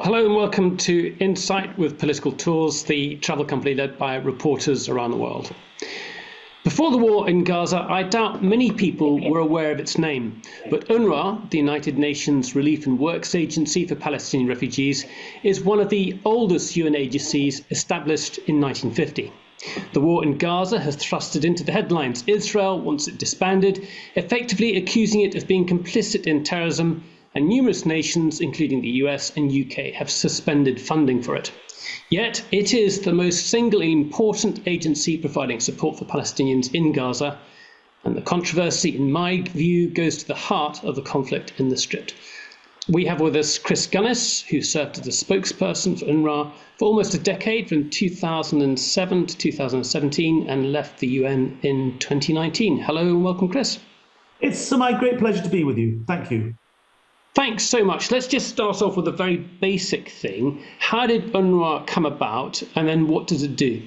Hello and welcome to Insight with Political Tours, the travel company led by reporters around the world. Before the war in Gaza, I doubt many people were aware of its name, but UNWRA, the United Nations Relief and Works Agency for Palestinian Refugees, is one of the oldest UN agencies established in 1950. The war in Gaza has thrust it into the headlines. Israel wants it disbanded, effectively accusing it of being complicit in terrorism, and numerous nations, including the US and UK, have suspended funding for it. Yet, it is the most single important agency providing support for Palestinians in Gaza, and the controversy, in my view, goes to the heart of the conflict in the Strip. We have with us Chris Gunness, who served as a spokesperson for UNWRA for almost a decade, from 2007 to 2017, and left the UN in 2019. Hello and welcome, Chris. It's my great pleasure to be with you. Thank you. Thanks so much. Let's just start off with a very basic thing. How did UNWRA come about, and then what does it do?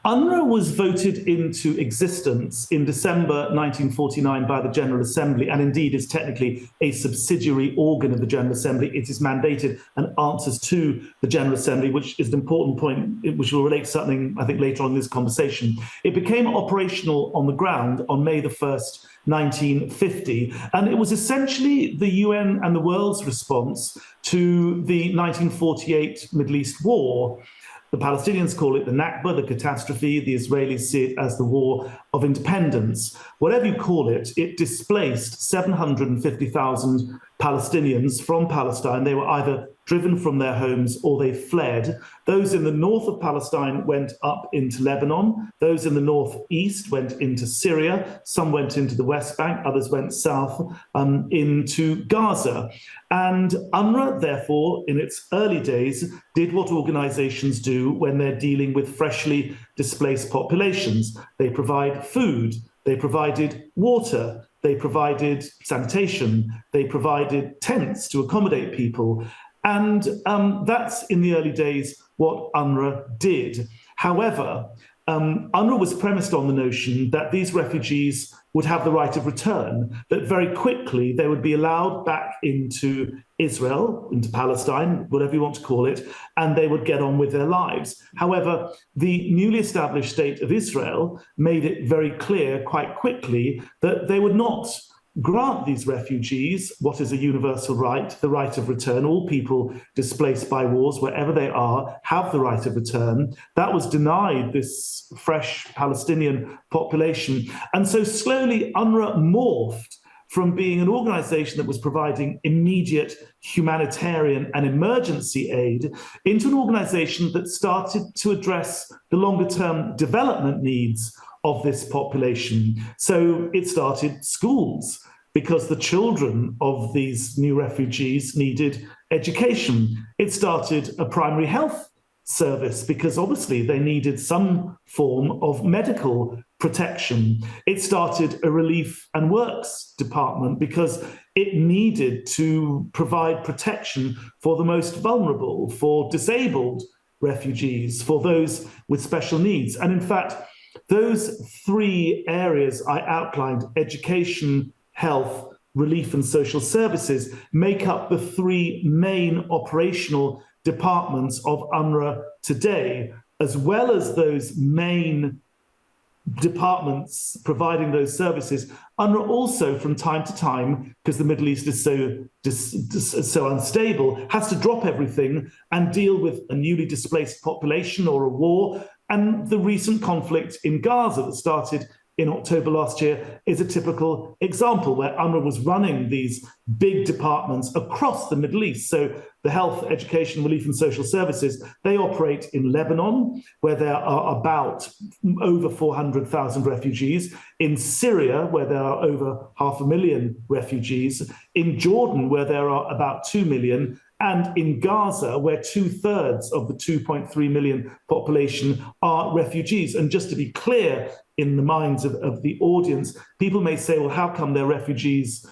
UNWRA was voted into existence in December 1949 by the General Assembly, and indeed is technically a subsidiary organ of the General Assembly. It is mandated and answers to the General Assembly, which is an important point, which will relate to something, I think, later on in this conversation. It became operational on the ground on May the 1st, 1950, and it was essentially the UN and the world's response to the 1948 Middle East war. The Palestinians call it the Nakba, the catastrophe. The Israelis see it as the War of Independence. Whatever you call it, it displaced 750,000 Palestinians from Palestine. They were either driven from their homes or they fled. Those in the north of Palestine went up into Lebanon. Those in the northeast went into Syria. Some went into the West Bank, others went south into Gaza. And UNWRA, therefore, in its early days, did what organizations do when they're dealing with freshly displaced populations. They provide food, they provided water, they provided sanitation, they provided tents to accommodate people. And that's, in the early days, what UNWRA did. However, UNWRA was premised on the notion that these refugees would have the right of return, that very quickly they would be allowed back into Israel, into Palestine, whatever you want to call it, and they would get on with their lives. However, the newly established state of Israel made it very clear quite quickly that they would not grant these refugees what is a universal right, the right of return. All people displaced by wars, wherever they are, have the right of return. That was denied this fresh Palestinian population. And so slowly UNWRA morphed from being an organization that was providing immediate humanitarian and emergency aid into an organization that started to address the longer-term development needs of this population. So it started schools, because the children of these new refugees needed education. It started a primary health service, because obviously they needed some form of medical protection. It started a relief and works department, because it needed to provide protection for the most vulnerable, for disabled refugees, for those with special needs. And in fact, those three areas I outlined, education, health, relief and social services, make up the three main operational departments of UNWRA today, as well as those main departments providing those services. UNWRA also, from time to time, because the Middle East is so unstable, has to drop everything and deal with a newly displaced population or a war. And the recent conflict in Gaza that started in October last year is a typical example where UNWRA was running these big departments across the Middle East. So the health, education, relief and social services, they operate in Lebanon, where there are about over 400,000 refugees, in Syria, where there are over 500,000 refugees, in Jordan, where there are about 2 million, and in Gaza, where 2/3 of the 2.3 million population are refugees. And just to be clear in the minds of the audience, people may say, well, how come they're refugees,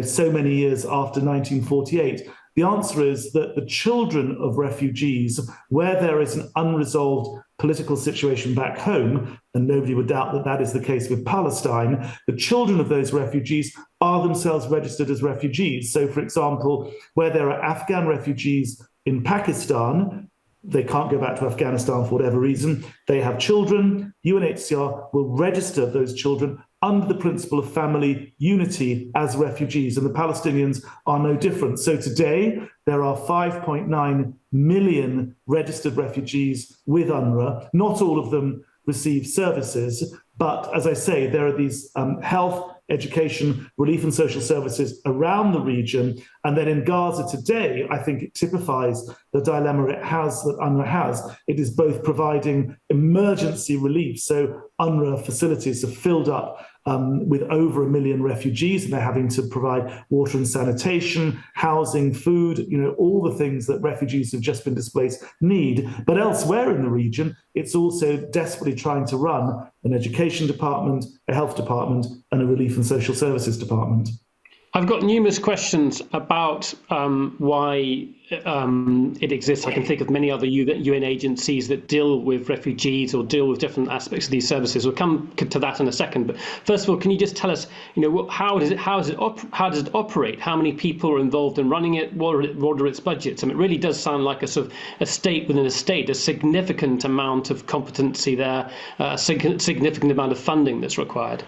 so many years after 1948? The answer is that the children of refugees, where there is an unresolved political situation back home, and nobody would doubt that that is the case with Palestine, the children of those refugees are themselves registered as refugees. So, for example, where there are Afghan refugees in Pakistan, they can't go back to Afghanistan for whatever reason. They have children. UNHCR will register those children under the principle of family unity as refugees, and the Palestinians are no different. So today, there are 5.9 million registered refugees with UNRWA. Not all of them receive services, but as I say, there are these health, education, relief and social services around the region. And then in Gaza today, I think it typifies the dilemma that UNRWA has. It is both providing emergency relief. So UNRWA facilities are filled up with over 1 million refugees, and they're having to provide water and sanitation, housing, food, all the things that refugees who've just been displaced need. But elsewhere in the region, it's also desperately trying to run an education department, a health department, and a relief and social services department. I've got numerous questions about why it exists. I can think of many other UN agencies that deal with refugees or deal with different aspects of these services. We'll come to that in a second. But first of all, can you just tell us, how does it operate? How many people are involved in running it? What are its budgets? It really does sound like a sort of a state within a state. A significant amount of competency there, a significant amount of funding that's required.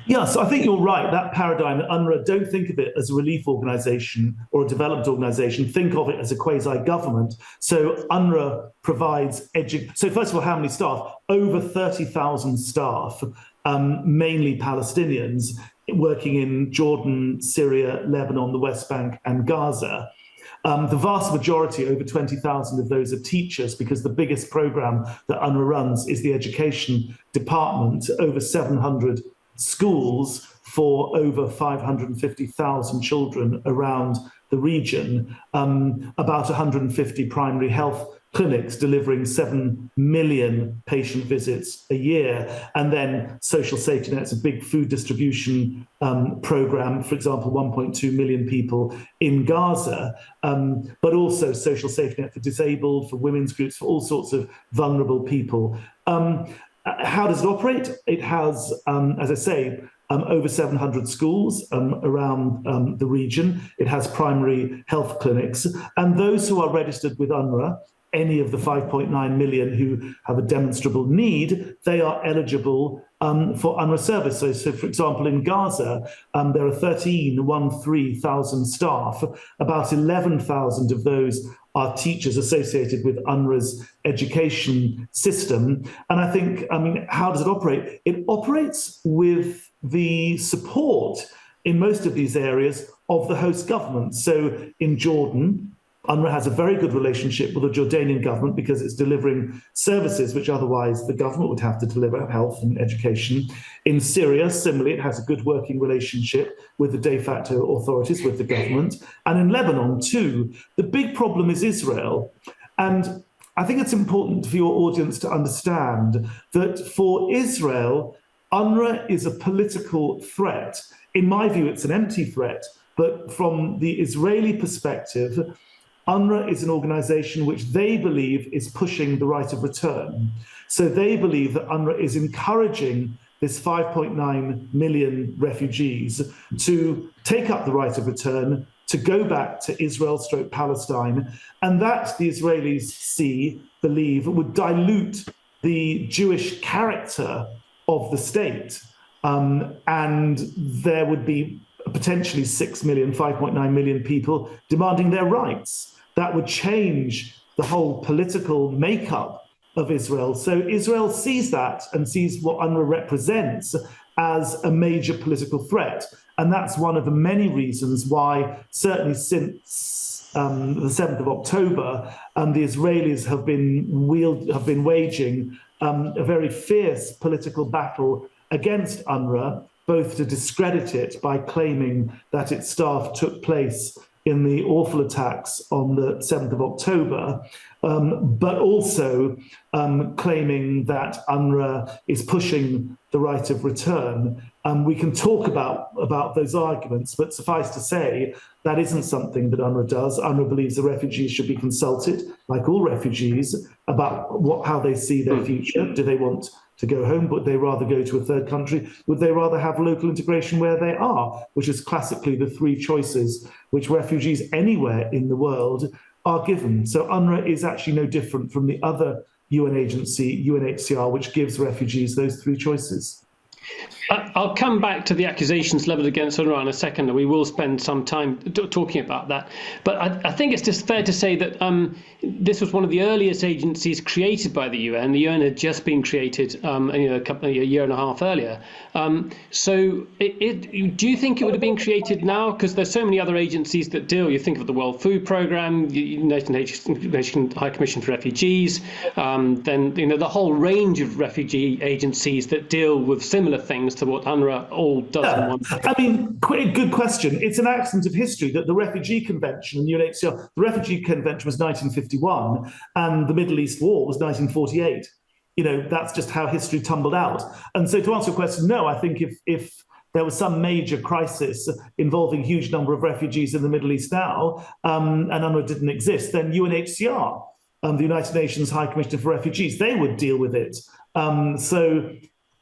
Yeah, so I think you're right. That paradigm that UNRWA, don't think of it as a relief organization or a development organization. Think of it as a quasi-government. So UNRWA provides So first of all, how many staff? Over 30,000 staff, mainly Palestinians, working in Jordan, Syria, Lebanon, the West Bank, and Gaza. The vast majority, over 20,000 of those, are teachers, because the biggest program that UNRWA runs is the education department, over 700 schools for over 550,000 children around the region, about 150 primary health clinics delivering 7 million patient visits a year, and then social safety nets, a big food distribution program, for example, 1.2 million people in Gaza, but also social safety net for disabled, for women's groups, for all sorts of vulnerable people. How does it operate? It has, as I say, over 700 schools around the region. It has primary health clinics. And those who are registered with UNRWA, any of the 5.9 million who have a demonstrable need, they are eligible for UNRWA service. So for example, in Gaza, there are 13,000 staff. About 11,000 of those are teachers associated with UNRWA's education system. And I think, how does it operate? It operates with the support in most of these areas of the host government. So in Jordan, UNRWA has a very good relationship with the Jordanian government because it's delivering services which otherwise the government would have to deliver, health and education. In Syria, similarly, it has a good working relationship with the de facto authorities, with the government. And in Lebanon, too. The big problem is Israel. And I think it's important for your audience to understand that for Israel, UNRWA is a political threat. In my view, it's an empty threat. But from the Israeli perspective, UNRWA is an organization which they believe is pushing the right of return. So they believe that UNRWA is encouraging this 5.9 million refugees to take up the right of return, to go back to Israel/Palestine, and that the Israelis believe would dilute the Jewish character of the state. And there would be potentially 6 million, 5.9 million people demanding their rights. That would change the whole political makeup of Israel. So Israel sees that and sees what UNRWA represents as a major political threat. And that's one of the many reasons why, certainly since the 7th of October, the Israelis have been waging a very fierce political battle against UNRWA, both to discredit it by claiming that its staff took place in the awful attacks on the 7th of October, but also claiming that UNRWA is pushing the right of return. We can talk about those arguments, but suffice to say, that isn't something that UNRWA does. UNRWA believes the refugees should be consulted, like all refugees, about how they see their future. Do they want to go home? Would they rather go to a third country? Would they rather have local integration where they are? Which is classically the three choices which refugees anywhere in the world are given. So UNRWA is actually no different from the other UN agency, UNHCR, which gives refugees those three choices. I'll come back to the accusations leveled against UNRWA in a second, and we will spend some time talking about that. But I think it's just fair to say that this was one of the earliest agencies created by the UN. The UN had just been created a year and a half earlier. So do you think it would have been created now? Because there's so many other agencies that deal. You think of the World Food Programme, United Nations High Commission for Refugees, then the whole range of refugee agencies that deal with similar things to what UNRWA all does in one. I mean, good question. It's an accident of history that the Refugee Convention and UNHCR, the Refugee Convention was 1951 and the Middle East War was 1948. That's just how history tumbled out. And so to answer your question, no, I think if there was some major crisis involving a huge number of refugees in the Middle East now, and UNRWA didn't exist, then UNHCR, the United Nations High Commissioner for Refugees, they would deal with it.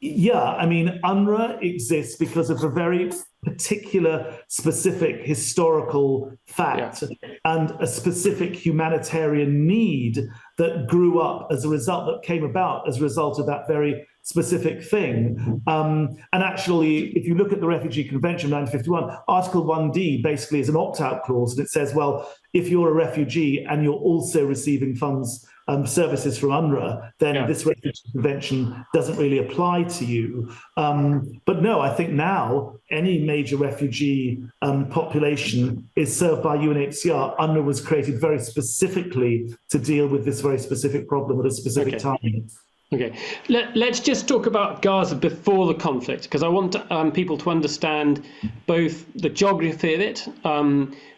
Yeah, I mean, UNRWA exists because of a very particular, specific historical fact and a specific humanitarian need that grew up as a result, that came about as a result of that very specific thing. And actually, if you look at the Refugee Convention of 1951, Article 1D basically is an opt-out clause, and it says, well, if you're a refugee and you're also receiving funds, services from UNRWA, then this Refugee Convention doesn't really apply to you. But no, I think now any major refugee population is served by UNHCR. UNRWA was created very specifically to deal with this very specific problem at a specific time. Okay, let's just talk about Gaza before the conflict, because I want people to understand both the geography of it,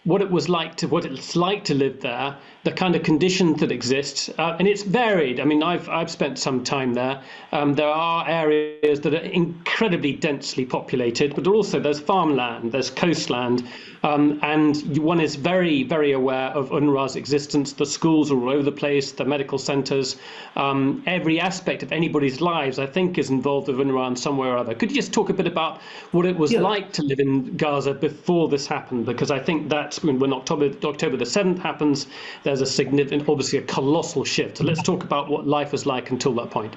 what it's like to live there, the kind of conditions that exist, and it's varied. I mean, I've spent some time there. There are areas that are incredibly densely populated, but also there's farmland, there's coastland, and one is very, very aware of UNRWA's existence. The schools are all over the place, the medical centres, every aspect of anybody's lives, I think, is involved with UNRWA in some way or other. Could you just talk a bit about what it was like to live in Gaza before this happened? Because I think that's when October the 7th happens, there's a significant, obviously a colossal shift. So let's talk about what life was like until that point.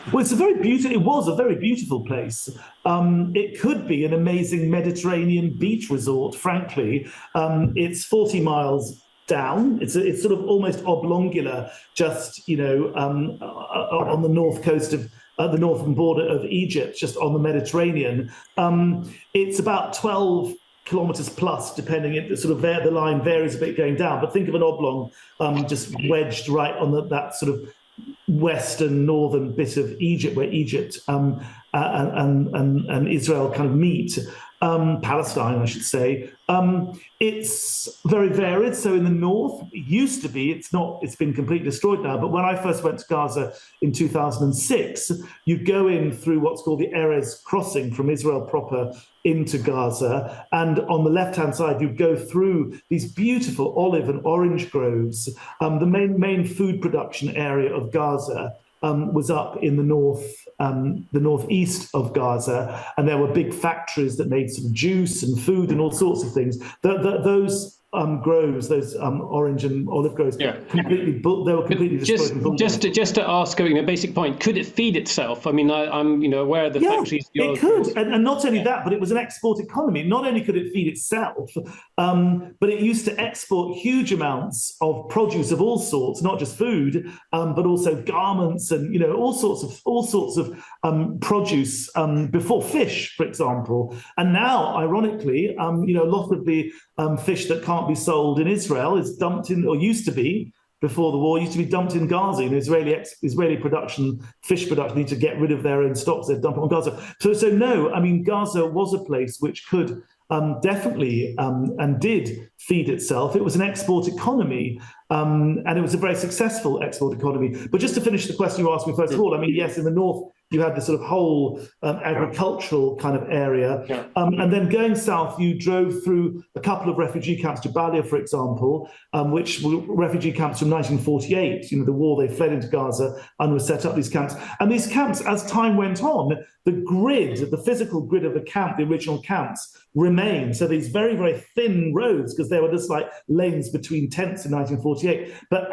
Well, it was a very beautiful place. It could be an amazing Mediterranean beach resort, frankly. It's 40 miles down. It's sort of almost oblongular, just, on the north coast of the northern border of Egypt, just on the Mediterranean. It's about 12 kilometers plus, depending, the line varies a bit going down, but think of an oblong just wedged right on that sort of western northern bit of Egypt, where Egypt and Israel kind of meet, Palestine, I should say. It's very varied. So in the north, it used to be, it's been completely destroyed now, but when I first went to Gaza in 2006, you go in through what's called the Erez crossing from Israel proper into Gaza, and on the left-hand side, you go through these beautiful olive and orange groves. The main food production area of Gaza was up in the northeast of Gaza, and there were big factories that made some juice and food and all sorts of things. Those groves, those orange and olive groves, they were completely destroyed. Just to ask a basic point, could it feed itself? I mean, I'm aware of the factories. It could, and not only that, but it was an export economy. Not only could it feed itself, but it used to export huge amounts of produce of all sorts, not just food, but also garments and all sorts of produce before fish, for example. And now, ironically, a lot of the fish that can't be sold in Israel is dumped in, or used to be before the war, used to be dumped in Gaza. Israeli fish production need to get rid of their own stocks. They dump it on Gaza. So no, I mean, Gaza was a place which could definitely and did feed itself. It was an export economy, and it was a very successful export economy. But just to finish the question you asked me, first of all, I mean, yes, in the north, you had this sort of whole agricultural kind of area. Yeah. And then going south, you drove through a couple of refugee camps, Jabalia, for example, which were refugee camps from 1948, the war, they fled into Gaza, UNRWA set up these camps. And these camps, as time went on, the physical grid of the camp, the original camps, remained. So these very, very thin roads, because they were just like lanes between tents in 1948. But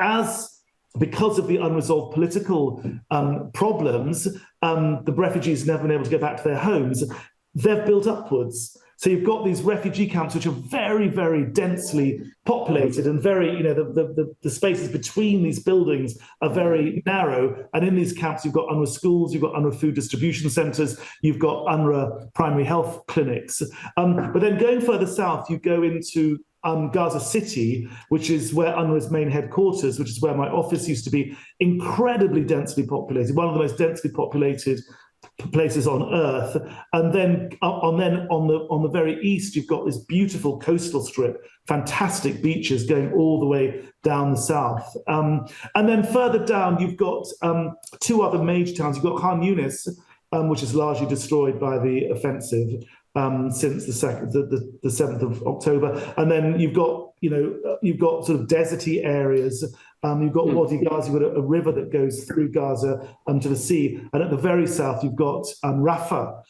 because of the unresolved political problems, the refugees never been able to go back to their homes. They've built upwards. So you've got these refugee camps which are very, very densely populated and very, the spaces between these buildings are very narrow. And in these camps, you've got UNRWA schools, you've got UNRWA food distribution centres, you've got UNRWA primary health clinics. But then going further south, you go into Gaza City, which is where UNRWA's main headquarters, which is where my office used to be, incredibly densely populated, one of the most densely populated places on earth. And then on the very east, you've got this beautiful coastal strip, fantastic beaches going all the way down the south. And then further down, you've got two other major towns. You've got Khan Yunis, which is largely destroyed by the offensive since the 7th of October, and then you've got sort of deserty areas. You've got Wadi Gaza, you've got a river that goes through Gaza to the sea, and at the very south you've got Rafah,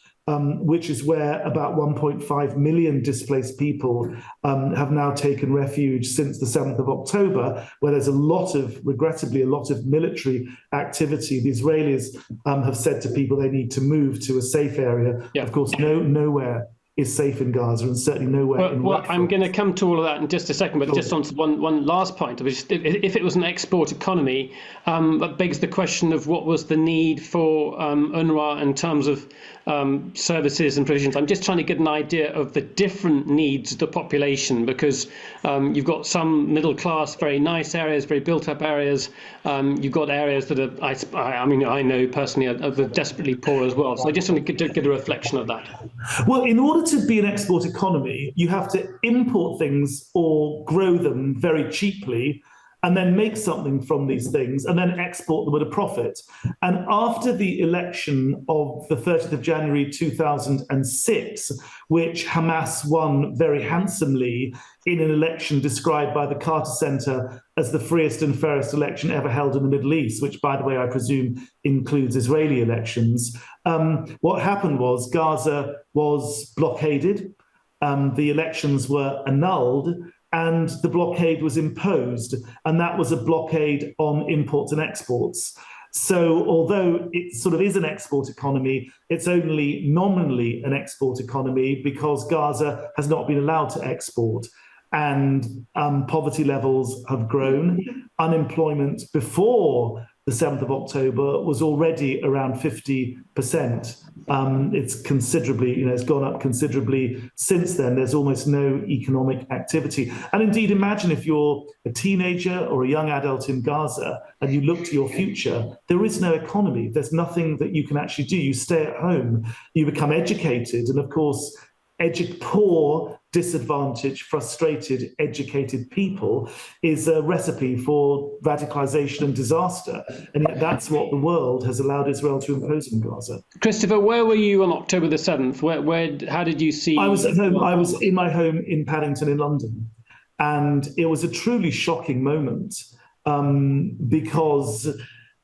which is where about 1.5 million displaced people have now taken refuge since the 7th of October, where there's regrettably, a lot of military activity. The Israelis have said to people they need to move to a safe area. Yeah. Of course, nowhere is safe in Gaza, and certainly nowhere in Rafah. I'm going to come to all of that in just a second, but just on to one last point. Which, if it was an export economy, that begs the question of what was the need for UNRWA in terms of services and provisions. I'm just trying to get an idea of the different needs of the population, because you've got some middle class, very nice areas, very built up areas. You've got areas that are, I know personally, are desperately poor as well. So I just want to get a reflection of that. Well, in order to be an export economy, you have to import things or grow them very cheaply, and then make something from these things, and then export them at a profit. And after the election of the 30th of January 2006, which Hamas won very handsomely in an election described by the Carter Center as the freest and fairest election ever held in the Middle East, which, by the way, I presume includes Israeli elections, what happened was Gaza was blockaded, the elections were annulled, and the blockade was imposed, and that was a blockade on imports and exports. So although it sort of is an export economy, it's only nominally an export economy because Gaza has not been allowed to export. And poverty levels have grown. Unemployment before the 7th of October was already around 50%. It's considerably, it's gone up considerably since then. There's almost no economic activity. And indeed, imagine if you're a teenager or a young adult in Gaza and you look to your future, there is no economy. There's nothing that you can actually do. You stay at home, you become educated, and of course, poor, disadvantaged, frustrated, educated people is a recipe for radicalization and disaster. And yet that's what the world has allowed Israel to impose in Gaza. Christopher, where were you on October the 7th? How did you see? I was at home. I was in my home in Paddington in London. And it was a truly shocking moment because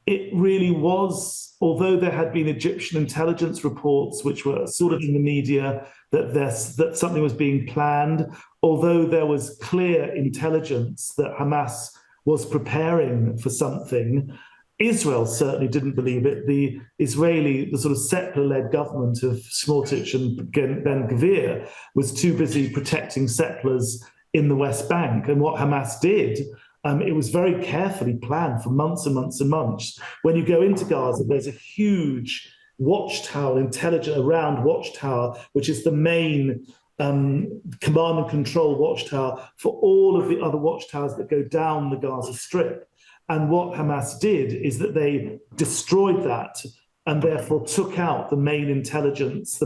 it really was, although there had been Egyptian intelligence reports which were sort of in the media that something was being planned, although there was clear intelligence that Hamas was preparing for something, Israel certainly didn't believe it. The sort of settler-led government of Smotrich and Ben-Gvir was too busy protecting settlers in the West Bank. And what Hamas did, it was very carefully planned for months and months and months. When you go into Gaza, there's a huge watchtower, around watchtower, which is the main command and control watchtower for all of the other watchtowers that go down the Gaza Strip. And what Hamas did is that they destroyed that and therefore took out the main intelligence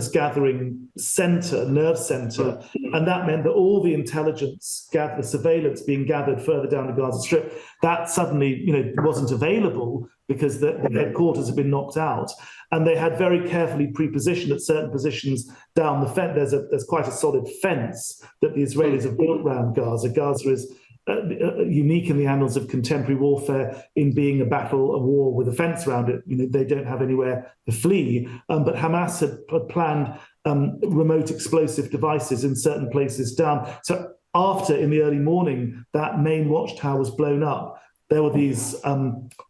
gathering center, nerve center. And that meant that all the the surveillance being gathered further down the Gaza Strip, that suddenly, wasn't available because the headquarters had been knocked out. And they had very carefully pre-positioned at certain positions down the fence. There's quite a solid fence that the Israelis have built around Gaza. Gaza is unique in the annals of contemporary warfare in being a war with a fence around it. They don't have anywhere to flee. But Hamas had planned remote explosive devices in certain places down. So after, in the early morning, that main watchtower was blown up, there were these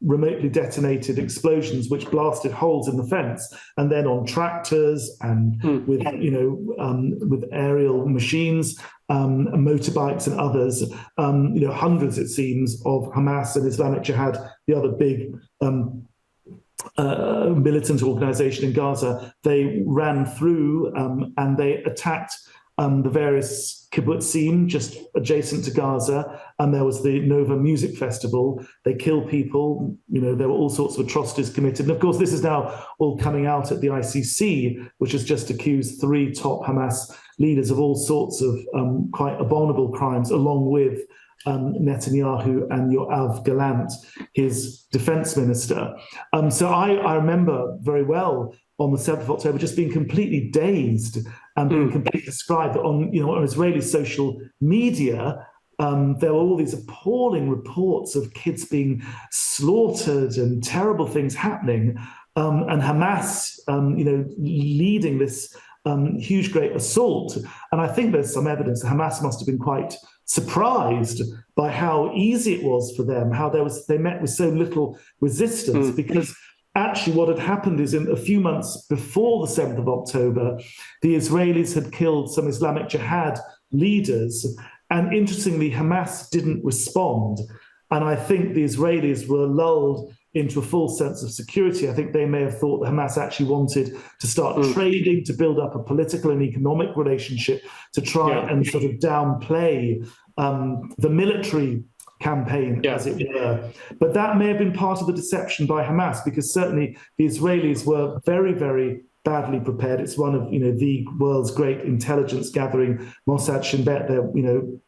remotely detonated explosions which blasted holes in the fence, and then on tractors and with aerial machines, motorbikes and others, hundreds, it seems, of Hamas and Islamic Jihad, the other big militant organization in Gaza. They ran through and they attacked the various kibbutzim just adjacent to Gaza, and there was the Nova Music Festival. They killed people. There were all sorts of atrocities committed. And of course, this is now all coming out at the ICC, which has just accused 3 top Hamas leaders of all sorts of quite abominable crimes, along with Netanyahu and Yoav Gallant, his defense minister. So I remember very well on the 7th of October just being completely dazed and being completely described that on Israeli social media. There were all these appalling reports of kids being slaughtered and terrible things happening, and Hamas, leading this huge, great assault. And I think there's some evidence that Hamas must have been quite surprised by how easy it was for them, how they met with so little resistance, because actually what had happened is in a few months before the 7th of October, the Israelis had killed some Islamic Jihad leaders. And interestingly, Hamas didn't respond. And I think the Israelis were lulled into a false sense of security. I think they may have thought that Hamas actually wanted to start trading, to build up a political and economic relationship, to try and sort of downplay the military campaign, as it were. But that may have been part of the deception by Hamas, because certainly the Israelis were very, very badly prepared. It's one of the world's great intelligence gathering, Mossad, Shin Bet. They're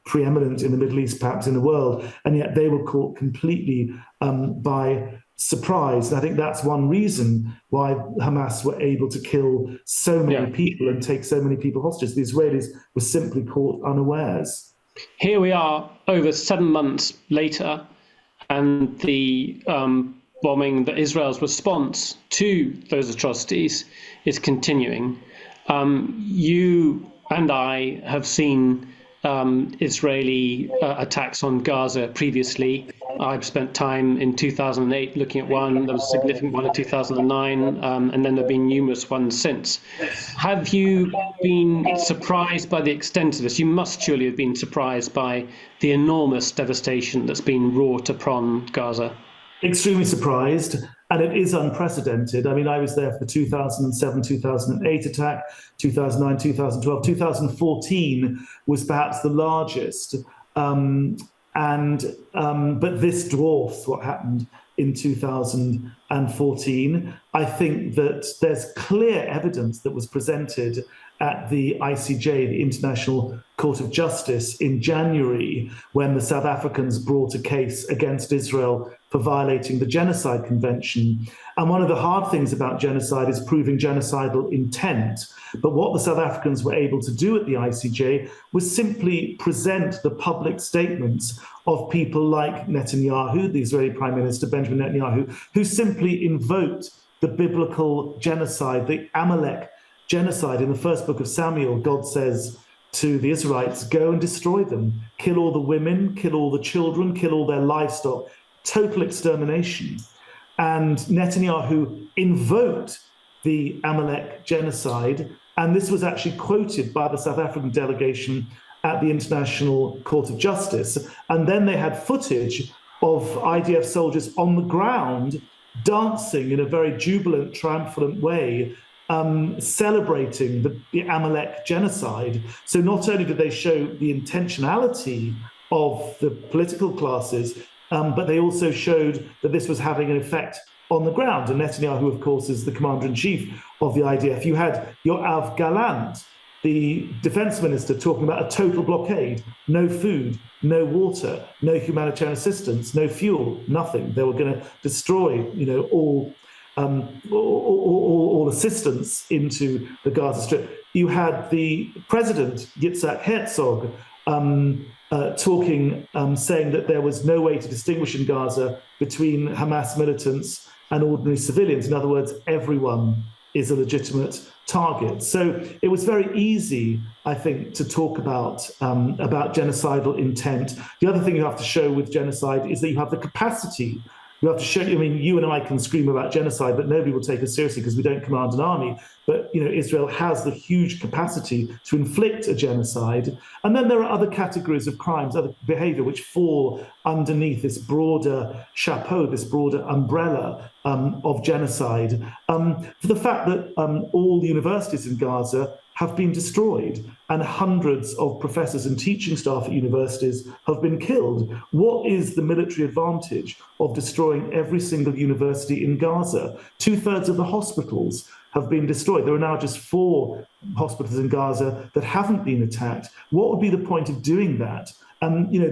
preeminent in the Middle East, perhaps in the world, and yet they were caught completely by surprise. And I think that's one reason why Hamas were able to kill so many people and take so many people hostage. The Israelis were simply caught unawares. Here we are over 7 months later, and the bombing, that Israel's response to those atrocities is continuing. You and I have seen Israeli attacks on Gaza previously. I've spent time in 2008 looking at one. There was a significant one in 2009, and then there have been numerous ones since. Have you been surprised by the extent of this? You must surely have been surprised by the enormous devastation that's been wrought upon Gaza. Extremely surprised, and it is unprecedented. I mean, I was there for the 2007, 2008 attack, 2009, 2012. 2014 was perhaps the largest, but this dwarfs what happened in 2014. I think that there's clear evidence that was presented at the ICJ, the International Court of Justice, in January, when the South Africans brought a case against Israel for violating the Genocide Convention. And one of the hard things about genocide is proving genocidal intent. But what the South Africans were able to do at the ICJ was simply present the public statements of people like Netanyahu, the Israeli Prime Minister, Benjamin Netanyahu, who simply invoked the biblical genocide, the Amalek genocide. In the first book of Samuel, God says to the Israelites, go and destroy them, kill all the women, kill all the children, kill all their livestock, total extermination. And Netanyahu invoked the Amalek genocide, and this was actually quoted by the South African delegation at the International Court of Justice. And then they had footage of IDF soldiers on the ground dancing in a very jubilant, triumphant way, celebrating the Amalek genocide. So not only did they show the intentionality of the political classes, but they also showed that this was having an effect on the ground. And Netanyahu, of course, is the commander-in-chief of the IDF. You had Yoav Gallant, the defense minister, talking about a total blockade, no food, no water, no humanitarian assistance, no fuel, nothing. They were going to destroy, all assistance into the Gaza Strip. You had the president, Yitzhak Herzog, saying that there was no way to distinguish in Gaza between Hamas militants and ordinary civilians. In other words, everyone is a legitimate target. So it was very easy, I think, to talk about genocidal intent. The other thing you have to show with genocide is that you have the capacity. You have to show, you and I can scream about genocide, but nobody will take us seriously because we don't command an army. But, Israel has the huge capacity to inflict a genocide. And then there are other categories of crimes, other behavior, which fall underneath this broader chapeau, this broader umbrella of genocide. For the fact that all universities in Gaza have been destroyed and hundreds of professors and teaching staff at universities have been killed. What is the military advantage of destroying every single university in Gaza? 2/3 of the hospitals have been destroyed. There are now just 4 hospitals in Gaza that haven't been attacked. What would be the point of doing that?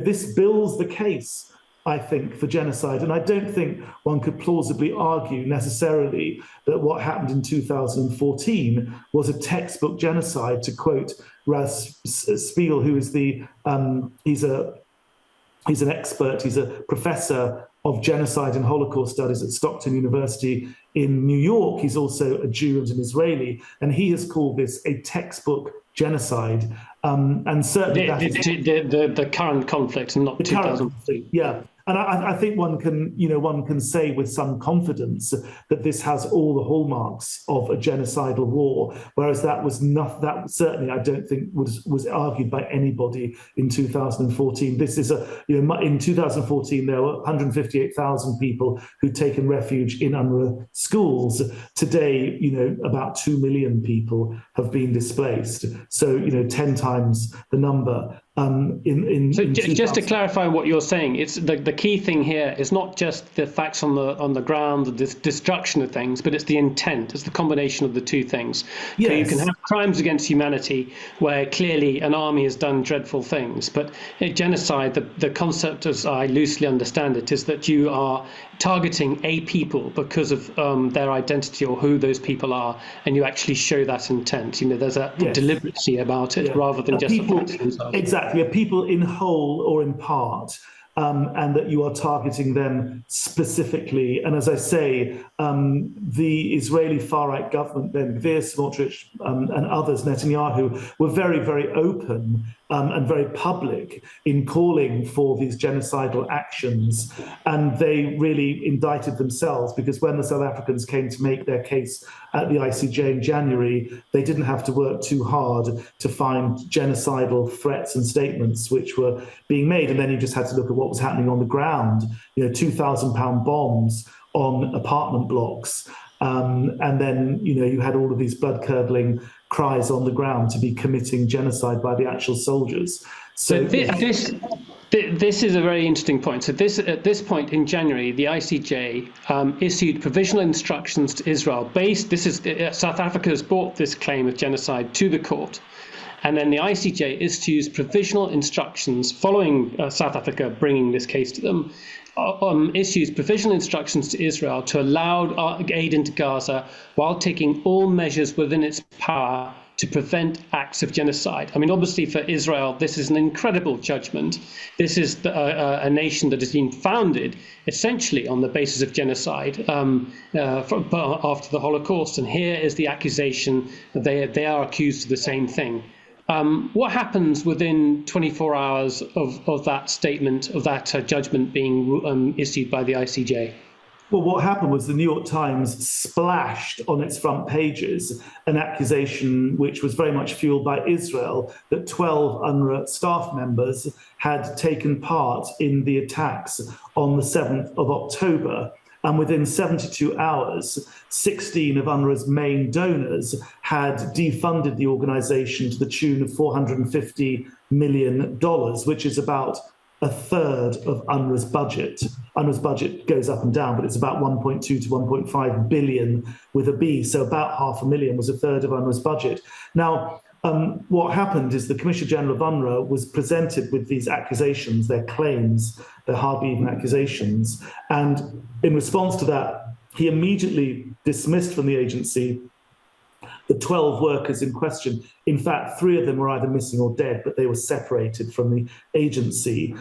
This builds the case, I think, for genocide. And I don't think one could plausibly argue necessarily that what happened in 2014 was a textbook genocide, to quote Raz Spiel, who is he's an expert, he's a professor of genocide and Holocaust studies at Stockton University in New York. He's also a Jew and an Israeli, and he has called this a textbook genocide. And certainly the current conflict, and not 2014. Yeah. And I think one can say with some confidence that this has all the hallmarks of a genocidal war, whereas that certainly I don't think was argued by anybody in 2014. This is in 2014 there were 158,000 people who'd taken refuge in UNRWA schools. Today, about 2 million people have been displaced. So 10 times the number. Just to clarify what you're saying, it's the key thing here is not just the facts on the ground, the destruction of things, but it's the intent. It's the combination of the two things. Yes. So you can have crimes against humanity where clearly an army has done dreadful things, but genocide, the concept, as I loosely understand it, is that you are targeting a people because of their identity or who those people are, and you actually show that intent. There's a deliberacy about it rather than just the facts themselves. Exactly. A people in whole or in part, and that you are targeting them specifically. And as I say, the Israeli far-right government, Ben Gvir, Smotrich, and others, Netanyahu, were very, very open and very public in calling for these genocidal actions. And they really indicted themselves, because when the South Africans came to make their case at the ICJ in January, they didn't have to work too hard to find genocidal threats and statements which were being made. And then you just had to look at what was happening on the ground, 2,000-pound bombs on apartment blocks. And then, you had all of these blood-curdling cries on the ground to be committing genocide by the actual soldiers. So this is a very interesting point. So at this point in January, the ICJ issued provisional instructions to Israel. South Africa has brought this claim of genocide to the court. And then the ICJ issues provisional instructions following South Africa bringing this case to them, issues provisional instructions to Israel to allow aid into Gaza while taking all measures within its power to prevent acts of genocide. I mean, obviously for Israel, this is an incredible judgment. This is a nation that has been founded essentially on the basis of genocide after the Holocaust. And here is the accusation that they are accused of the same thing. What happens within 24 hours of that statement, of that judgment being issued by the ICJ? Well, what happened was the New York Times splashed on its front pages an accusation which was very much fueled by Israel, that 12 UNRWA staff members had taken part in the attacks on the 7th of October. And within 72 hours, 16 of UNRWA's main donors had defunded the organization to the tune of $450 million, which is about a third of UNRWA's budget. UNRWA's budget goes up and down, but it's about 1.2 to 1.5 billion with a B. So about $500,000 was a third of UNRWA's budget. Now, what happened is the Commissioner General of UNRWA was presented with these accusations, their claims, they're hardly even accusations. And in response to that, he immediately dismissed from the agency the 12 workers in question. In fact, 3 of them were either missing or dead, but they were separated from the agency.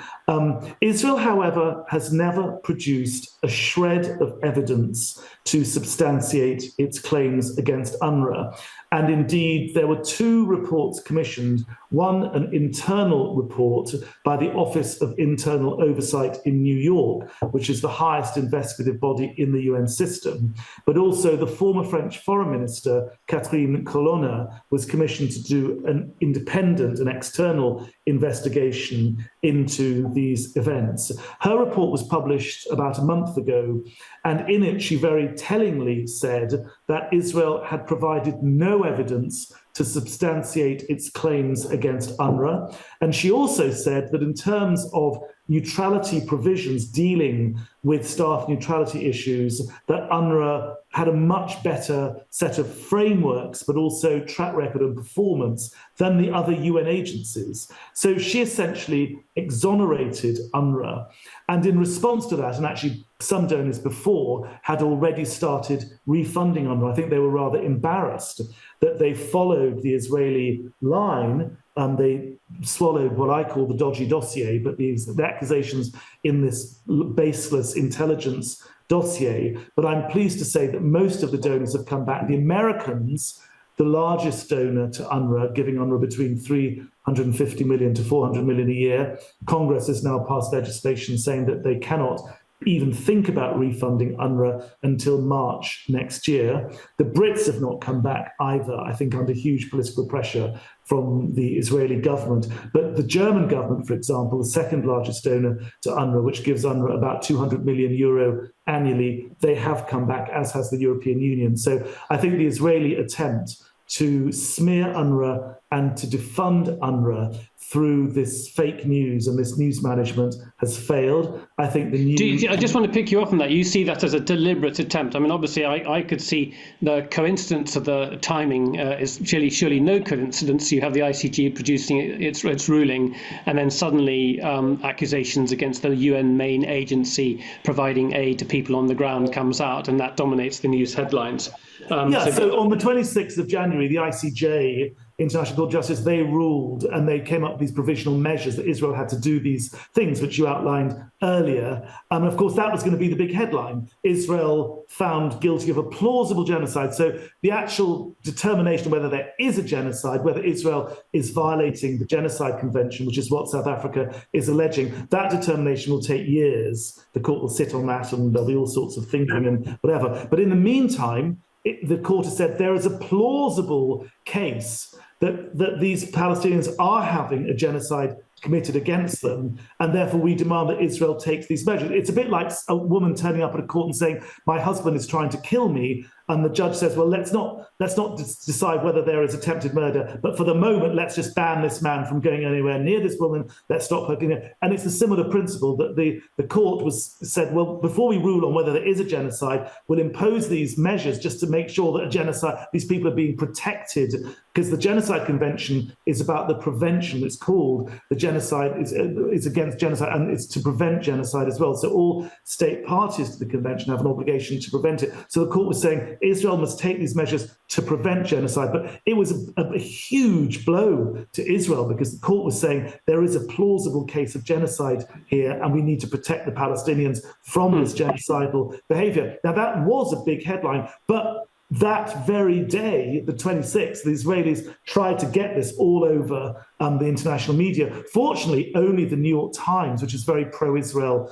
Israel, however, has never produced a shred of evidence to substantiate its claims against UNRWA. And indeed, there were 2 reports commissioned, one an internal report by the Office of Internal Oversight in New York, which is the highest investigative body in the UN system, but also the former French Foreign Minister, Catherine Colonna, was commissioned to do an independent and external investigation into these events. Her report was published about a month ago, and in it she very tellingly said that Israel had provided no evidence to substantiate its claims against UNRWA. And she also said that in terms of neutrality provisions dealing with staff neutrality issues, that UNRWA had a much better set of frameworks, but also track record and performance than the other UN agencies. So she essentially exonerated UNRWA. And in response to that, and actually some donors before had already started refunding UNRWA. I think they were rather embarrassed that they followed the Israeli line. They swallowed what I call the dodgy dossier, but the accusations in this baseless intelligence dossier. But I'm pleased to say that most of the donors have come back. The Americans, the largest donor to UNRWA, giving UNRWA between $350 million to $400 million a year. Congress has now passed legislation saying that they cannot even think about refunding UNRWA until March next year. The Brits have not come back either, I think under huge political pressure from the Israeli government. But the German government, for example, the second largest donor to UNRWA, which gives UNRWA about 200 million euro annually, they have come back, as has the European Union. So I think the Israeli attempt to smear UNRWA and to defund UNRWA through this fake news and this news management has failed. I think the news... I just want to pick you up on that. You see that as a deliberate attempt. I mean, obviously, I could see the coincidence of the timing is surely no coincidence. You have the ICJ producing its ruling, and then suddenly accusations against the UN main agency providing aid to people on the ground comes out, and that dominates the news headlines. So on the 26th of January, the ICJ, International Court of Justice, they ruled and they came up with these provisional measures that Israel had to do these things, which you outlined earlier. And of course, that was going to be the big headline. Israel found guilty of a plausible genocide. So the actual determination whether there is a genocide, whether Israel is violating the Genocide Convention, which is what South Africa is alleging, that determination will take years. The court will sit on that and there'll be all sorts of thinking and whatever. But in the meantime, the court has said there is a plausible case that these Palestinians are having a genocide committed against them, and therefore we demand that Israel takes these measures. It's a bit like a woman turning up at a court and saying, my husband is trying to kill me, and the judge says, well, let's not decide whether there is attempted murder, but for the moment, let's just ban this man from going anywhere near this woman, let's stop her. And it's a similar principle that the court said, well, before we rule on whether there is a genocide, we'll impose these measures just to make sure that a genocide, these people are being protected, because the Genocide Convention is about the prevention. It's called the genocide is against genocide, and it's to prevent genocide as well. So all state parties to the convention have an obligation to prevent it. So the court was saying Israel must take these measures to prevent genocide. But it was a huge blow to Israel, because the court was saying there is a plausible case of genocide here, and we need to protect the Palestinians from this genocidal behavior. Now, that was a big headline, but that very day, the 26th, the Israelis tried to get this all over the international media. Fortunately, only the New York Times, which is very pro-Israel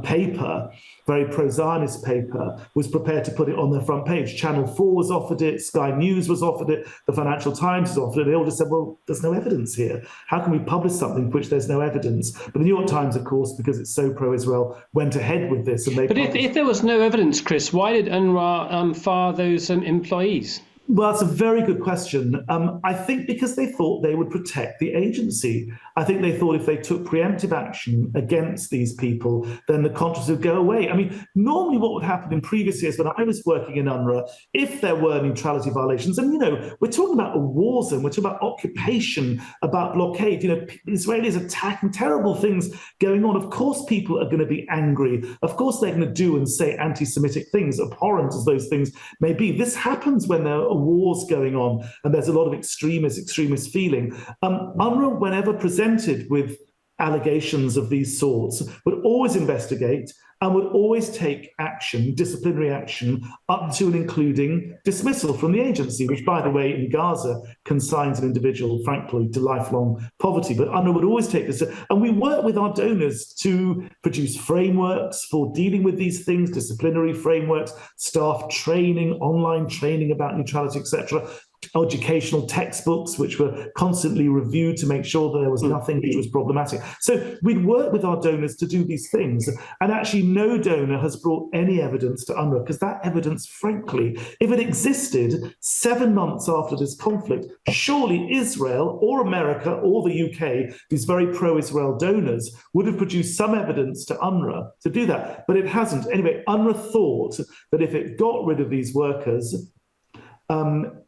paper, very pro-Zionist paper, was prepared to put it on their front page. Channel 4 was offered it, Sky News was offered it, the Financial Times was offered it. They all just said, well, there's no evidence here. How can we publish something for which there's no evidence? But the New York Times, of course, because it's so pro-Israel, went ahead with this. And but if there was no evidence, Chris, why did UNRWA fire those employees? Well, that's a very good question. I think because they thought they would protect the agency. I think they thought if they took preemptive action against these people, then the controversy would go away. I mean, normally what would happen in previous years when I was working in UNRWA, if there were neutrality violations, and, we're talking about a war zone, we're talking about occupation, about blockade, Israelis attacking, terrible things going on. Of course, people are going to be angry. Of course, they're going to do and say anti-Semitic things, abhorrent as those things may be. This happens when there are wars going on and there's a lot of extremist feeling. UNRWA, whenever presented with allegations of these sorts, would always investigate and would always take action, disciplinary action, up to and including dismissal from the agency, which, by the way, in Gaza consigns an individual, frankly, to lifelong poverty. But UNRWA would always take this. And we work with our donors to produce frameworks for dealing with these things, disciplinary frameworks, staff training, online training about neutrality, etc., educational textbooks, which were constantly reviewed to make sure that there was nothing which was problematic. So we'd work with our donors to do these things. And actually, no donor has brought any evidence to UNRWA, because that evidence, frankly, if it existed 7 months after this conflict, surely Israel or America or the UK, these very pro-Israel donors, would have produced some evidence to UNRWA to do that. But it hasn't. Anyway, UNRWA thought that if it got rid of these workers,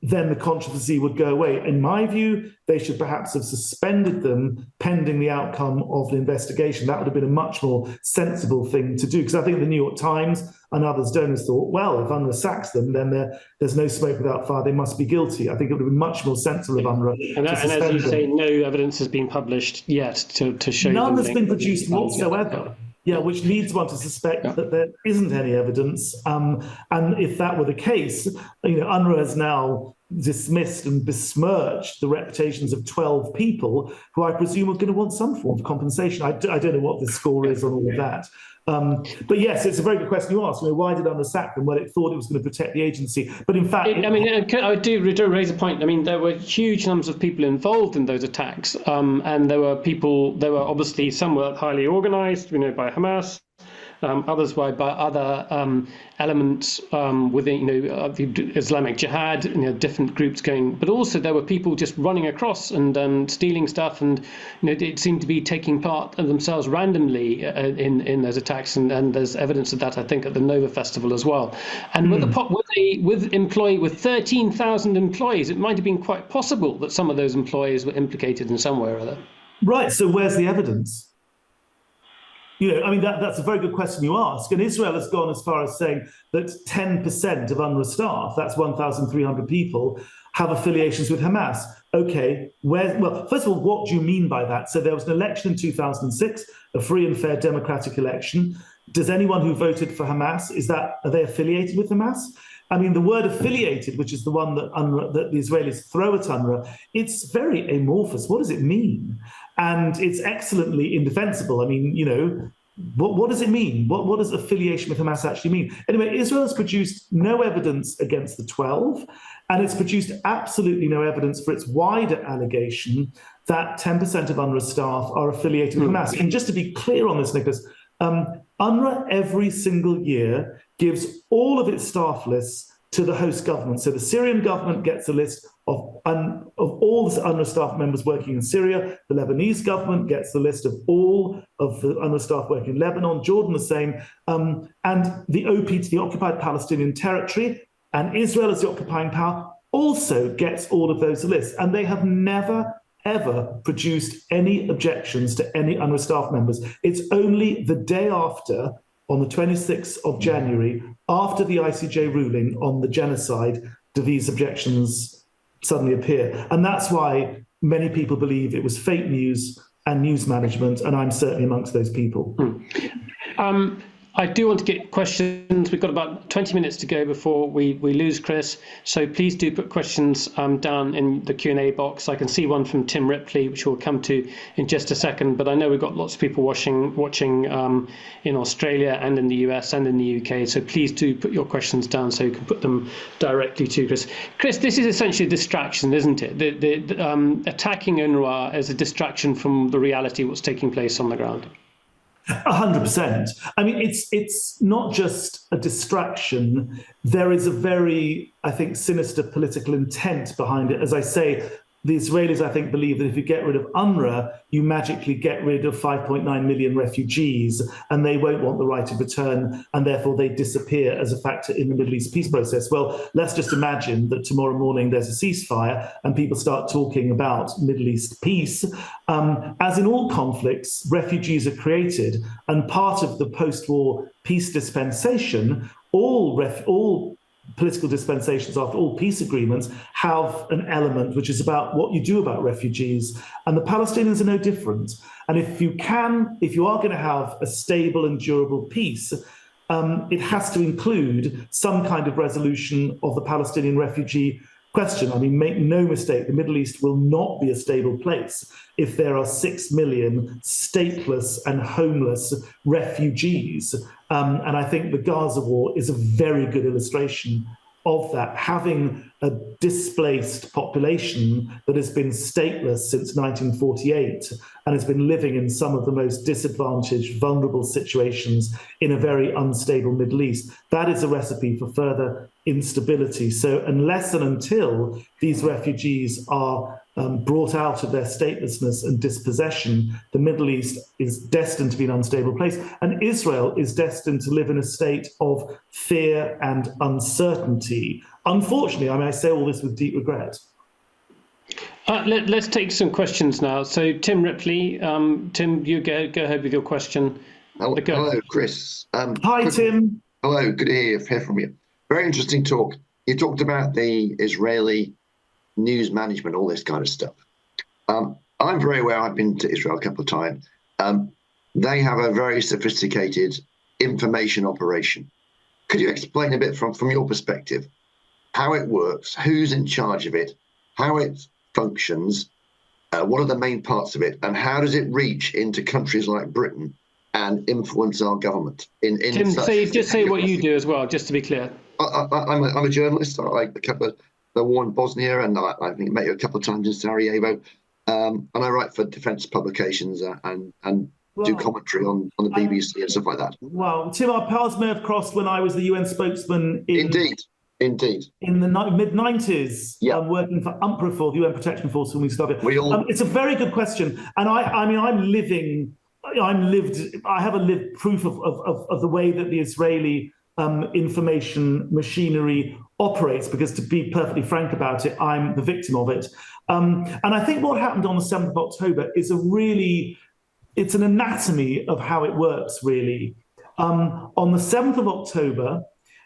then the controversy would go away. In my view, they should perhaps have suspended them pending the outcome of the investigation. That would have been a much more sensible thing to do, because I think the New York Times and others, donors, thought, well, if UNRWA sacks them, then there's no smoke without fire. They must be guilty. I think it would have been much more sensible of UNRWA and as you say, no evidence has been published yet to show. None has been produced whatsoever. Yeah, which leads one to suspect that there isn't any evidence. And if that were the case, UNRWA has now dismissed and besmirched the reputations of 12 people who I presume are going to want some form of compensation. I don't know what the score is on all of that. But yes, it's a very good question you asked. Why did UNRWA sack them? Well, it thought it was going to protect the agency. But in fact... I do raise a point. There were huge numbers of people involved in those attacks. And there were obviously some were highly organized, by Hamas. Others by other elements within, the Islamic Jihad, different groups going. But also there were people just running across and stealing stuff, and it seemed to be taking part of themselves randomly in those attacks. And there's evidence of that, I think, at the Nova Festival as well. And with 13,000 employees, it might have been quite possible that some of those employees were implicated in some way or other. Right. So where's the evidence? That's a very good question you ask. And Israel has gone as far as saying that 10% of UNRWA staff, that's 1,300 people, have affiliations with Hamas. Okay, well, first of all, what do you mean by that? So there was an election in 2006, a free and fair democratic election. Does anyone who voted for Hamas, are they affiliated with Hamas? The word affiliated, which is the one that the Israelis throw at UNRWA, it's very amorphous. What does it mean? And it's excellently indefensible. What does it mean? What does affiliation with Hamas actually mean? Anyway, Israel has produced no evidence against the 12, and it's produced absolutely no evidence for its wider allegation that 10% of UNRWA staff are affiliated with Hamas. And just to be clear on this, Nicholas, UNRWA every single year gives all of its staff lists to the host government. So the Syrian government gets a list of all the UNRWA staff members working in Syria. The Lebanese government gets the list of all of the UNRWA staff working in Lebanon. Jordan the same. And the OPT, the Occupied Palestinian Territory, and Israel as the occupying power also gets all of those lists. And they have never, ever produced any objections to any UNRWA staff members. It's only the day after, on the 26th of January, after the ICJ ruling on the genocide, do these objections suddenly appear. And that's why many people believe it was fake news and news management, and I'm certainly amongst those people. I do want to get questions. We've got about 20 minutes to go before we lose Chris. So please do put questions down in the Q&A box. I can see one from Tim Ripley, which we'll come to in just a second. But I know we've got lots of people watching in Australia and in the US and in the UK. So please do put your questions down so you can put them directly to Chris. Chris, this is essentially a distraction, isn't it? The attacking UNRWA is a distraction from the reality of what's taking place on the ground. 100%. I mean, it's not just a distraction. There is a very, I think, sinister political intent behind it. As I say, the Israelis, I think, believe that if you get rid of UNRWA, you magically get rid of 5.9 million refugees, and they won't want the right of return, and therefore they disappear as a factor in the Middle East peace process. Well, let's just imagine that tomorrow morning there's a ceasefire and people start talking about Middle East peace. As in all conflicts, refugees are created, and part of the post-war peace dispensation, all political dispensations after all peace agreements have an element which is about what you do about refugees. And the Palestinians are no different. And if you are going to have a stable and durable peace, it has to include some kind of resolution of the Palestinian refugee question. I mean, make no mistake, the Middle East will not be a stable place if there are 6 million stateless and homeless refugees. And I think the Gaza war is a very good illustration of that. Having a displaced population that has been stateless since 1948 and has been living in some of the most disadvantaged, vulnerable situations in a very unstable Middle East, that is a recipe for further instability. So unless and until these refugees are brought out of their statelessness and dispossession, the Middle East is destined to be an unstable place. And Israel is destined to live in a state of fear and uncertainty. Unfortunately, I mean, I say all this with deep regret. Let's take some questions now. So Tim Ripley, Tim, you go ahead with your question. Hello, Chris. Hi, Tim. Hello, good to hear from you. Very interesting talk. You talked about the Israeli news management, all this kind of stuff. I'm very aware, I've been to Israel a couple of times. They have a very sophisticated information operation. Could you explain a bit from your perspective how it works, who's in charge of it, how it functions, what are the main parts of it, and how does it reach into countries like Britain and influence our government? Tim, just say what you do as well, just to be clear. I'm a journalist. I cover the war in Bosnia, and I think I met you a couple of times in Sarajevo. And I write for defence publications and do commentary on the BBC and stuff like that. Well, Tim, our paths may have crossed when I was the UN spokesman Indeed. In the mid-90s, yeah. Working for UNWRA, the UN Protection Force, when we started. It's a very good question. And I have a lived proof of the way that the Israeli information machinery operates, because to be perfectly frank about it, I'm the victim of it. And I think what happened on the 7th of October is it's an anatomy of how it works, really. On the 7th of October,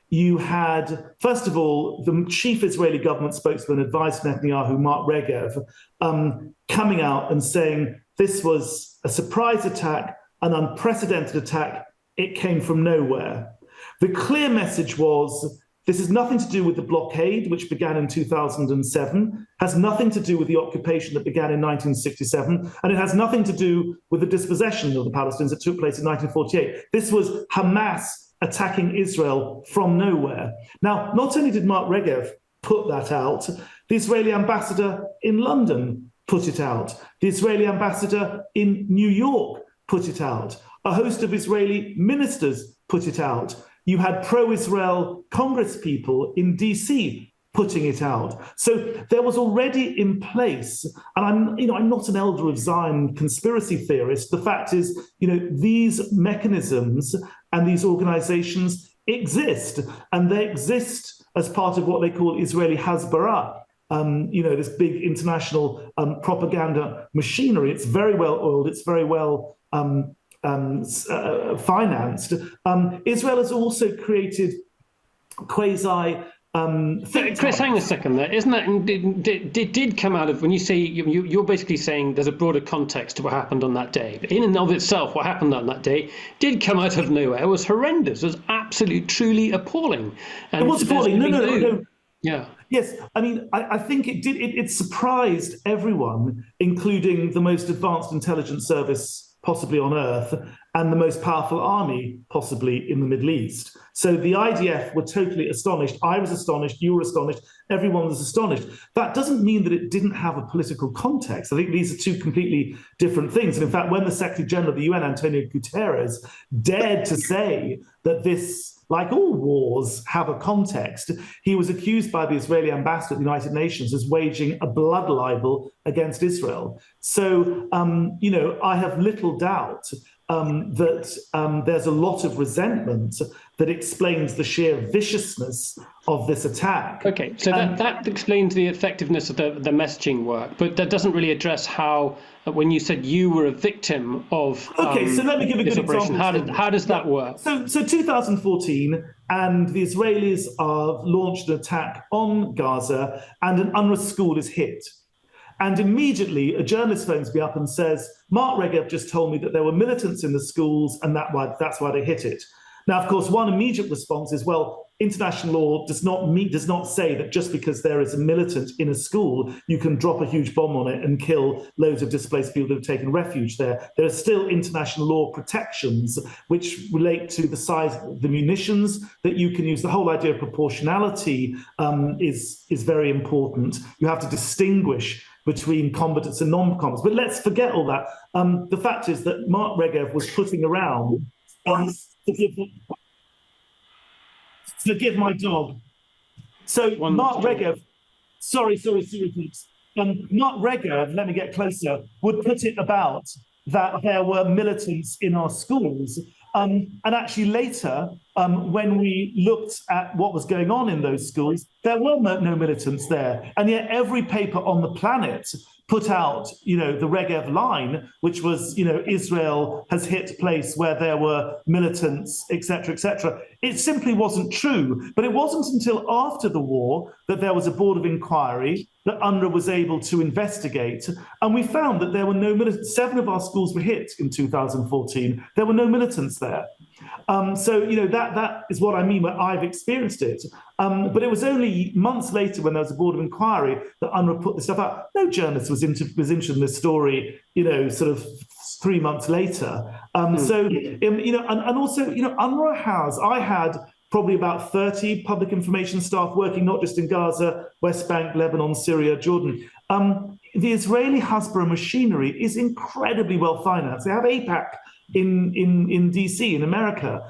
you had, first of all, the chief Israeli government spokesman, advised Netanyahu, Mark Regev, coming out and saying this was a surprise attack, an unprecedented attack. It came from nowhere. The clear message was, this has nothing to do with the blockade, which began in 2007, has nothing to do with the occupation that began in 1967, and it has nothing to do with the dispossession of the Palestinians that took place in 1948. This was Hamas attacking Israel from nowhere. Now, not only did Mark Regev put that out, the Israeli ambassador in London put it out. The Israeli ambassador in New York put it out. A host of Israeli ministers put it out. You had pro-Israel Congress people in DC putting it out. So there was already in place, and I'm not an elder of Zion conspiracy theorist. The fact is, these mechanisms and these organizations exist, and they exist as part of what they call Israeli Hasbara. This big international propaganda machinery. It's very well oiled. It's very well financed. Israel has also created quasi. Chris, hang a second there. Isn't that did come out of, when you say you're basically saying there's a broader context to what happened on that day. But in and of itself, what happened on that day did come out of nowhere. It was horrendous. It was absolutely, truly appalling. And it was appalling. No. Yeah. Yes, I mean, I think it surprised everyone, including the most advanced intelligence service possibly on earth, and the most powerful army possibly in the Middle East. So the IDF were totally astonished. I was astonished. You were astonished. Everyone was astonished. That doesn't mean that it didn't have a political context. I think these are two completely different things. And in fact, when the Secretary General of the UN, Antonio Guterres, dared to say that this, like all wars, have a context, he was accused by the Israeli ambassador at the United Nations as waging a blood libel against Israel. So, I have little doubt that there's a lot of resentment that explains the sheer viciousness of this attack. Okay, so that explains the effectiveness of the messaging work, but that doesn't really address how, when you said you were a victim of so let me give a good example. How does that work? So 2014, and the Israelis launched an attack on Gaza, and an UNRWA school is hit. And immediately a journalist phones me up and says, Mark Regev just told me that there were militants in the schools and that's why they hit it. Now, of course, one immediate response is, well, international law does not say that just because there is a militant in a school, you can drop a huge bomb on it and kill loads of displaced people that have taken refuge there. There are still international law protections which relate to the size of the munitions that you can use. The whole idea of proportionality is very important. You have to distinguish between combatants and non-combatants. But let's forget all that. The fact is that Mark Regev was putting around, forgive my dog. So Mark Regev, sorry, folks. Mark Regev, let me get closer, would put it about that there were militants in our schools. And actually later, when we looked at what was going on in those schools, there were no militants there. And yet every paper on the planet put out, the Regev line, which was, Israel has hit a place where there were militants, et cetera, et cetera. It simply wasn't true. But it wasn't until after the war that there was a board of inquiry that UNRWA was able to investigate. And we found that there were no militants. 7 of our schools were hit in 2014. There were no militants there. That is what I mean when I've experienced it. But it was only months later when there was a board of inquiry that UNRWA put this stuff out. No journalist was interested in this story, sort of 3 months later. UNRWA I had probably about 30 public information staff working not just in Gaza, West Bank, Lebanon, Syria, Jordan. The Israeli Hasbara machinery is incredibly well financed. They have AIPAC in DC, in America.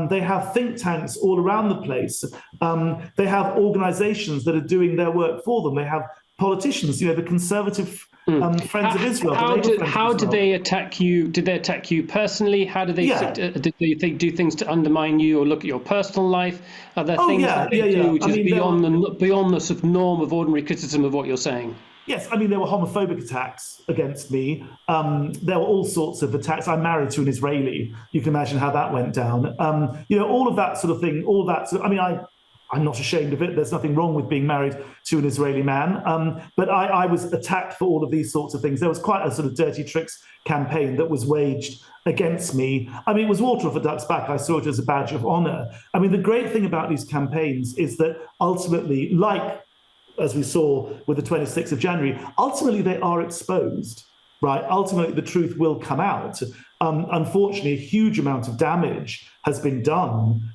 They have think tanks all around the place. They have organizations that are doing their work for them. They have politicians, the conservative Friends of Israel. How did they attack you? Did they attack you personally? How did they did they do things to undermine you or look at your personal life? Are there things that they do which is beyond the sort of norm of ordinary criticism of what you're saying? Yes, there were homophobic attacks against me. There were all sorts of attacks. I'm married to an Israeli. You can imagine how that went down. All of that sort of thing. All that. I'm not ashamed of it. There's nothing wrong with being married to an Israeli man. But I was attacked for all of these sorts of things. There was quite a sort of dirty tricks campaign that was waged against me. It was water off a duck's back. I saw it as a badge of honor. The great thing about these campaigns is that ultimately, as we saw with the 26th of January, ultimately they are exposed, right? Ultimately, the truth will come out. Unfortunately, a huge amount of damage has been done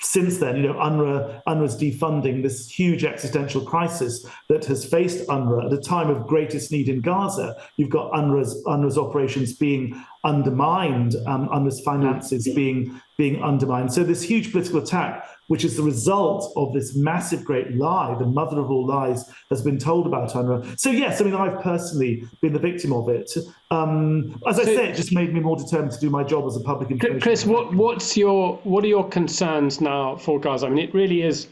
since then. UNRWA's defunding, this huge existential crisis that has faced UNRWA at a time of greatest need in Gaza. You've got UNRWA's operations being undermined, UNRWA's finances being undermined. So this huge political attack, which is the result of this massive great lie, the mother of all lies, has been told about UNRWA. So yes, I've personally been the victim of it. As I say, it just made me more determined to do my job as a public information. Chris, what are your concerns now for Gaza? It really is.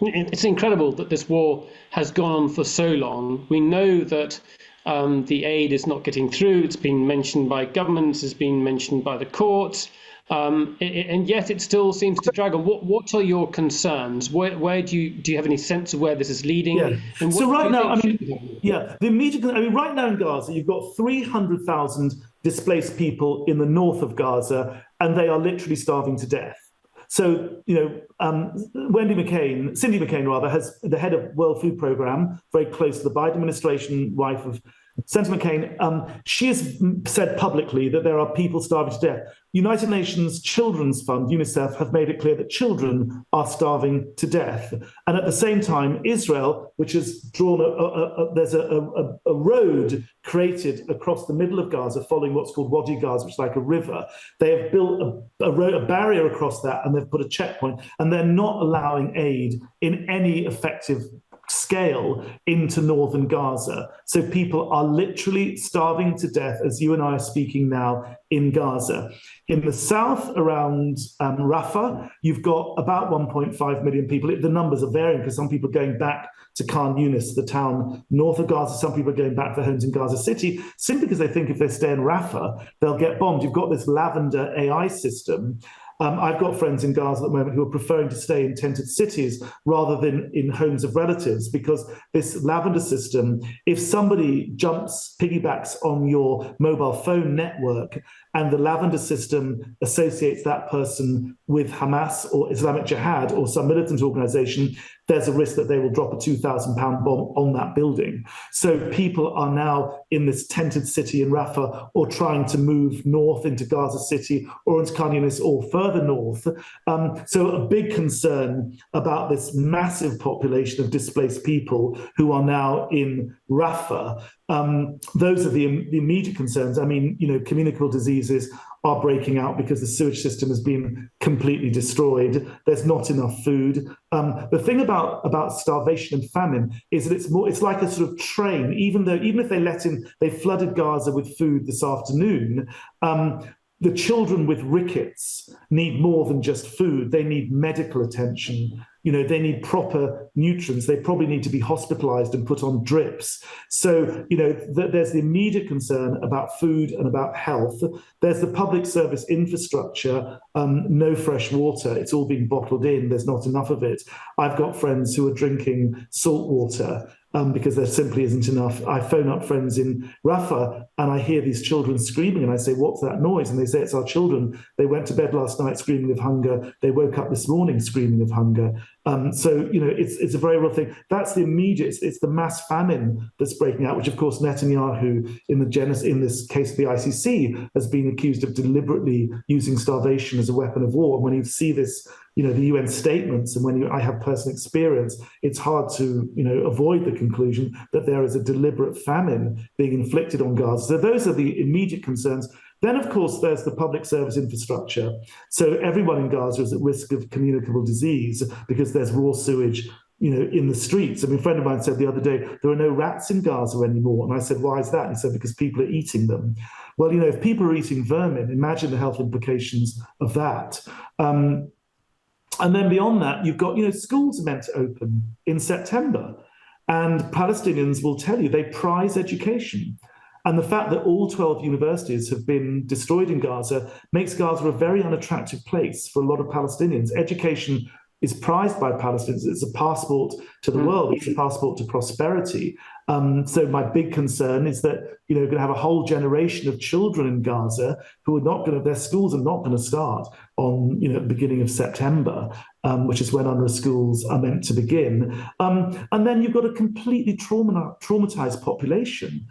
It's incredible that this war has gone on for so long. We know that the aid is not getting through. It's been mentioned by governments. It's been mentioned by the courts. And yet it still seems to drag on. What are your concerns? Where do you have any sense of where this is leading? Yeah. And so right now, right now in Gaza, you've got 300,000 displaced people in the north of Gaza, and they are literally starving to death. So, Cindy McCain, has the head of World Food Programme, very close to the Biden administration, wife of Senator McCain, she has said publicly that there are people starving to death. United Nations Children's Fund, UNICEF, have made it clear that children are starving to death. And at the same time, Israel, which has drawn there's a road created across the middle of Gaza, following what's called Wadi Gaza, which is like a river. They have built a barrier across that, and they've put a checkpoint, and they're not allowing aid in any effective scale into northern Gaza. So people are literally starving to death as you and I are speaking now in Gaza. In the south around Rafah, you've got about 1.5 million people. The numbers are varying because some people are going back to Khan Yunis, the town north of Gaza. Some people are going back to their homes in Gaza City simply because they think if they stay in Rafah, they'll get bombed. You've got this Lavender AI system. I've got friends in Gaza at the moment who are preferring to stay in tented cities rather than in homes of relatives, because this Lavender system, if somebody piggybacks on your mobile phone network and the Lavender system associates that person with Hamas or Islamic Jihad or some militant organization, there's a risk that they will drop a 2,000-pound bomb on that building. So people are now in this tented city in Rafah or trying to move north into Gaza City or into Khan Yunis or further north. So a big concern about this massive population of displaced people who are now in Rafah. Those are the immediate concerns. I mean, communicable diseases are breaking out because the sewage system has been completely destroyed. There's not enough food. The thing about starvation and famine is that it's like a sort of train. Even if they flooded Gaza with food this afternoon, the children with rickets need more than just food. They need medical attention. They need proper nutrients. They probably need to be hospitalized and put on drips. So, there's the immediate concern about food and about health. There's the public service infrastructure, no fresh water. It's all being bottled in. There's not enough of it. I've got friends who are drinking salt water because there simply isn't enough. I phone up friends in Rafah and I hear these children screaming and I say, "What's that noise?" And they say, "It's our children. They went to bed last night screaming of hunger. They woke up this morning screaming of hunger." So, it's a very real thing. That's the immediate, it's the mass famine that's breaking out, which of course Netanyahu in this case of the ICC has been accused of deliberately using starvation as a weapon of war. And when you see this, the UN statements, and when I have personal experience, it's hard to, avoid the conclusion that there is a deliberate famine being inflicted on Gaza. So those are the immediate concerns. Then, of course, there's the public service infrastructure. So everyone in Gaza is at risk of communicable disease because there's raw sewage, in the streets. I mean, a friend of mine said the other day, there are no rats in Gaza anymore. And I said, why is that? And he said, because people are eating them. Well, if people are eating vermin, imagine the health implications of that. And then beyond that, you've got, schools are meant to open in September. And Palestinians will tell you they prize education. And the fact that all 12 universities have been destroyed in Gaza makes Gaza a very unattractive place for a lot of Palestinians. Education is prized by Palestinians. It's a passport to the world. It's a passport to prosperity. So my big concern is that, you're going to have a whole generation of children in Gaza who are their schools are not going to start on, the beginning of September, which is when UNRWA schools are meant to begin. And then you've got a completely traumatized population.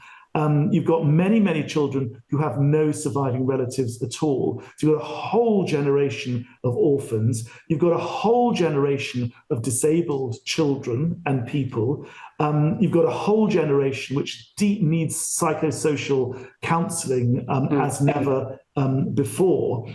You've got many, many children who have no surviving relatives at all. So you've got a whole generation of orphans. You've got a whole generation of disabled children and people. You've got a whole generation which needs psychosocial counselling as never before.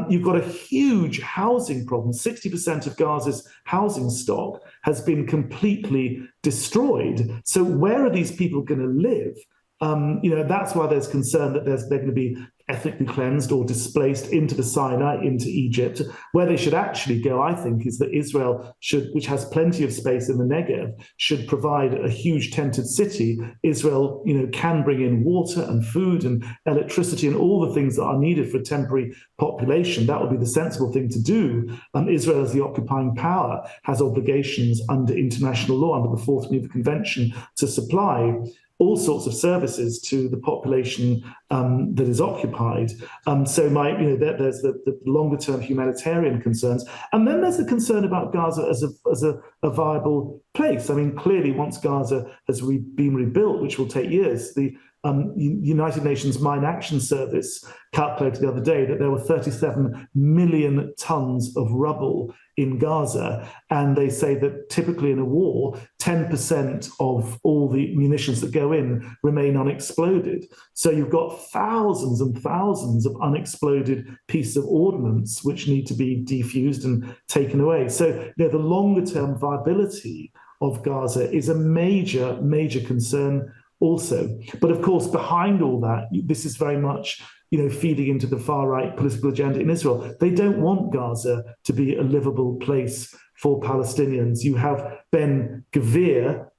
You've got a huge housing problem. 60% of Gaza's housing stock has been completely destroyed. So where are these people going to live? That's why there's concern that they're going to be ethnically cleansed or displaced into the Sinai, into Egypt. Where they should actually go, I think, is that Israel which has plenty of space in the Negev, should provide a huge tented city. Israel, can bring in water and food and electricity and all the things that are needed for a temporary population. That would be the sensible thing to do. Israel, as the occupying power, has obligations under international law, under the Fourth Geneva Convention, to supply all sorts of services to the population that is occupied. So there's the longer term humanitarian concerns. And then there's the concern about Gaza as a viable place. I mean, clearly once Gaza has been rebuilt, which will take years, the United Nations Mine Action Service calculated the other day that there were 37 million tons of rubble in Gaza. And they say that typically in a war, 10% of all the munitions that go in remain unexploded. So you've got thousands and thousands of unexploded pieces of ordnance which need to be defused and taken away. So the longer term viability of Gaza is a major, major concern also. But of course, behind all that, this is very much feeding into the far-right political agenda in Israel. They don't want Gaza to be a livable place for Palestinians. You have Ben-Gvir,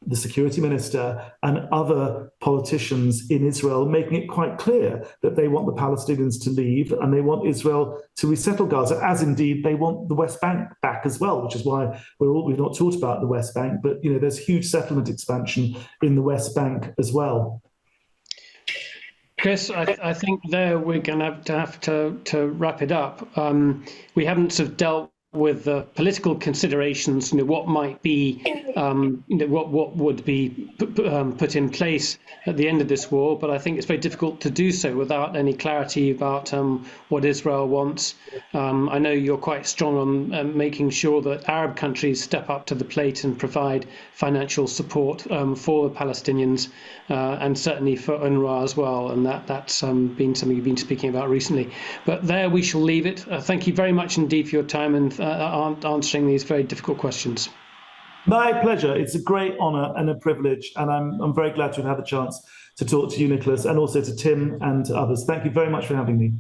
the security minister, and other politicians in Israel making it quite clear that they want the Palestinians to leave and they want Israel to resettle Gaza, as indeed they want the West Bank back as well, which is why we've not talked about the West Bank, but there's huge settlement expansion in the West Bank as well. Chris, I think there we're going to have to wrap it up. We haven't sort of dealt with the political considerations, what might be, what would be put in place at the end of this war. But I think it's very difficult to do so without any clarity about what Israel wants. I know you're quite strong on making sure that Arab countries step up to the plate and provide financial support for the Palestinians, and certainly for UNWRA as well. And that's been something you've been speaking about recently. But there we shall leave it. Thank you very much indeed for your time and answering these very difficult questions. My pleasure. It's a great honour and a privilege, and I'm very glad to have had the chance to talk to you, Nicholas, and also to Tim and to others. Thank you very much for having me.